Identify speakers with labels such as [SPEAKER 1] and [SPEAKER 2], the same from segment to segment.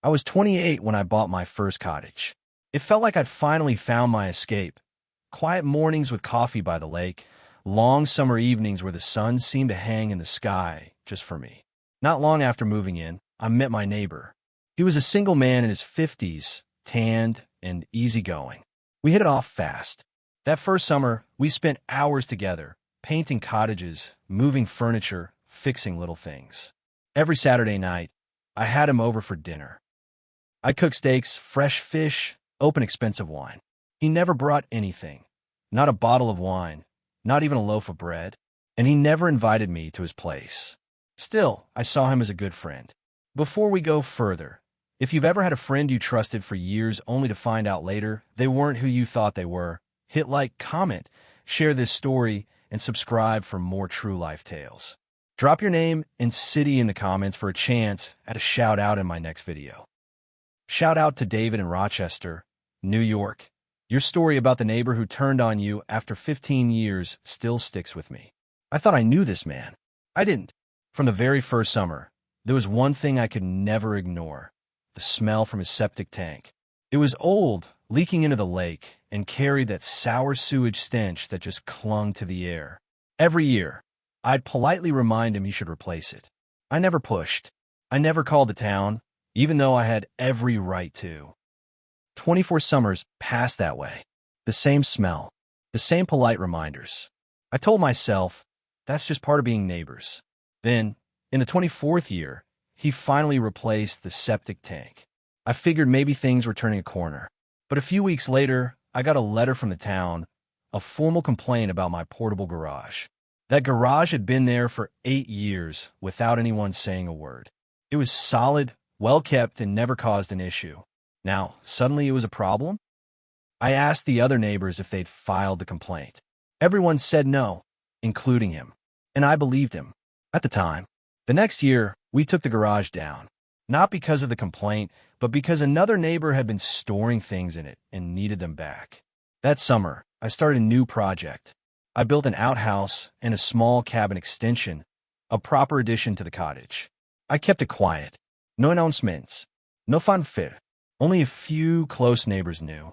[SPEAKER 1] I was 28 when I bought my first cottage. It felt like I'd finally found my escape. Quiet mornings with coffee by the lake, long summer evenings where the sun seemed to hang in the sky just for me. Not long after moving in, I met my neighbor. He was a single man in his 50s, tanned and easygoing. We hit it off fast. That first summer, we spent hours together, painting cottages, moving furniture, fixing little things. Every Saturday night, I had him over for dinner. I cooked steaks, fresh fish, open expensive wine. He never brought anything, not a bottle of wine, not even a loaf of bread, and he never invited me to his place. Still, I saw him as a good friend. Before we go further, if you've ever had a friend you trusted for years only to find out later they weren't who you thought they were, hit like, comment, share this story, and subscribe for more true life tales. Drop your name and city in the comments for a chance at a shout out in my next video. Shout out to David in Rochester, New York. Your story about the neighbor who turned on you after 15 years still sticks with me. I thought I knew this man. I didn't. From the very first summer, there was one thing I could never ignore: the smell from his septic tank. It was old, leaking into the lake, and carried that sour sewage stench that just clung to the air. Every year, I'd politely remind him he should replace it. I never pushed. I never called the town, even though I had every right to. 24 summers passed that way. The same smell, the same polite reminders. I told myself, that's just part of being neighbors. Then, in the 24th year, he finally replaced the septic tank. I figured maybe things were turning a corner. But a few weeks later, I got a letter from the town, a formal complaint about my portable garage. That garage had been there for 8 years without anyone saying a word. It was solid, well-kept, and never caused an issue. Now, suddenly it was a problem? I asked the other neighbors if they'd filed the complaint. Everyone said no, including him. And I believed him. At the time. The next year, we took the garage down. Not because of the complaint, but because another neighbor had been storing things in it and needed them back. That summer, I started a new project. I built an outhouse and a small cabin extension, a proper addition to the cottage. I kept it quiet. No announcements. No fanfare. Only a few close neighbors knew.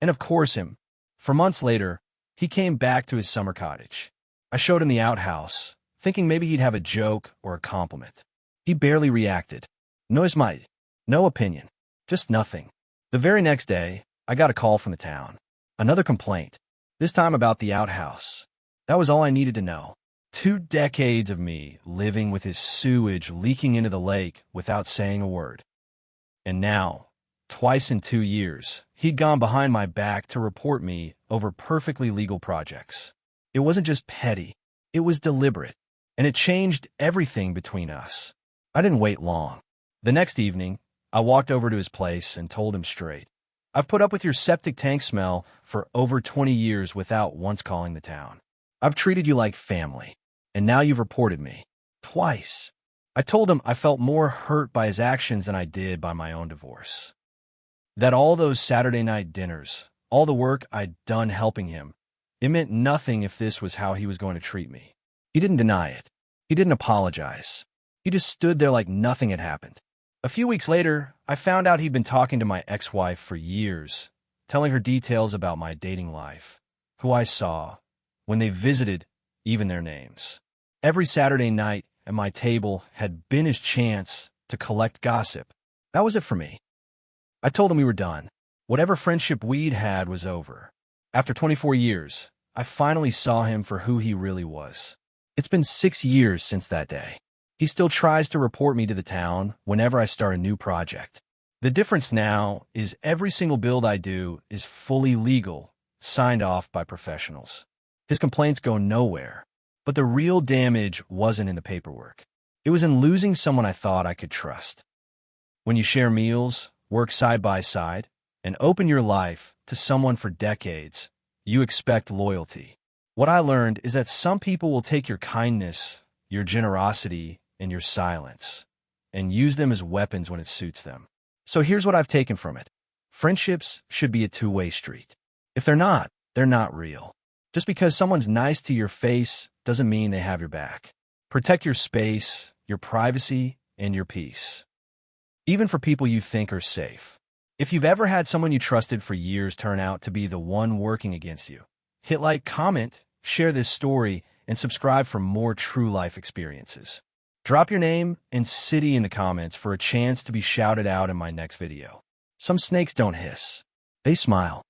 [SPEAKER 1] And of course him. For months later, he came back to his summer cottage. I showed him the outhouse, thinking maybe he'd have a joke or a compliment. He barely reacted. No smile, no opinion, just nothing. The very next day, I got a call from the town. Another complaint, this time about the outhouse. That was all I needed to know. 2 decades of me living with his sewage leaking into the lake without saying a word. And now, twice in 2 years, he'd gone behind my back to report me over perfectly legal projects. It wasn't just petty, it was deliberate, and it changed everything between us. I didn't wait long. The next evening, I walked over to his place and told him straight, I've put up with your septic tank smell for over 20 years without once calling the town. I've treated you like family, and now you've reported me. Twice. I told him I felt more hurt by his actions than I did by my own divorce. That all those Saturday night dinners, all the work I'd done helping him, it meant nothing if this was how he was going to treat me. He didn't deny it. He didn't apologize. He just stood there like nothing had happened. A few weeks later, I found out he'd been talking to my ex-wife for years, telling her details about my dating life, who I saw, when they visited, even their names. Every Saturday night at my table had been his chance to collect gossip. That was it for me. I told him we were done. Whatever friendship we'd had was over. After 24 years, I finally saw him for who he really was. It's been 6 years since that day. He still tries to report me to the town whenever I start a new project. The difference now is every single build I do is fully legal, signed off by professionals. His complaints go nowhere, but the real damage wasn't in the paperwork. It was in losing someone I thought I could trust. When you share meals, work side by side, and open your life to someone for decades, you expect loyalty. What I learned is that some people will take your kindness, your generosity, and your silence, and use them as weapons when it suits them. So here's what I've taken from it. Friendships should be a two-way street. If they're not real. Just because someone's nice to your face doesn't mean they have your back. Protect your space, your privacy, and your peace. even for people you think are safe. If you've ever had someone you trusted for years turn out to be the one working against you, hit like, comment, share this story, and subscribe for more true life experiences. Drop your name and city in the comments for a chance to be shouted out in my next video. Some snakes don't hiss. They smile.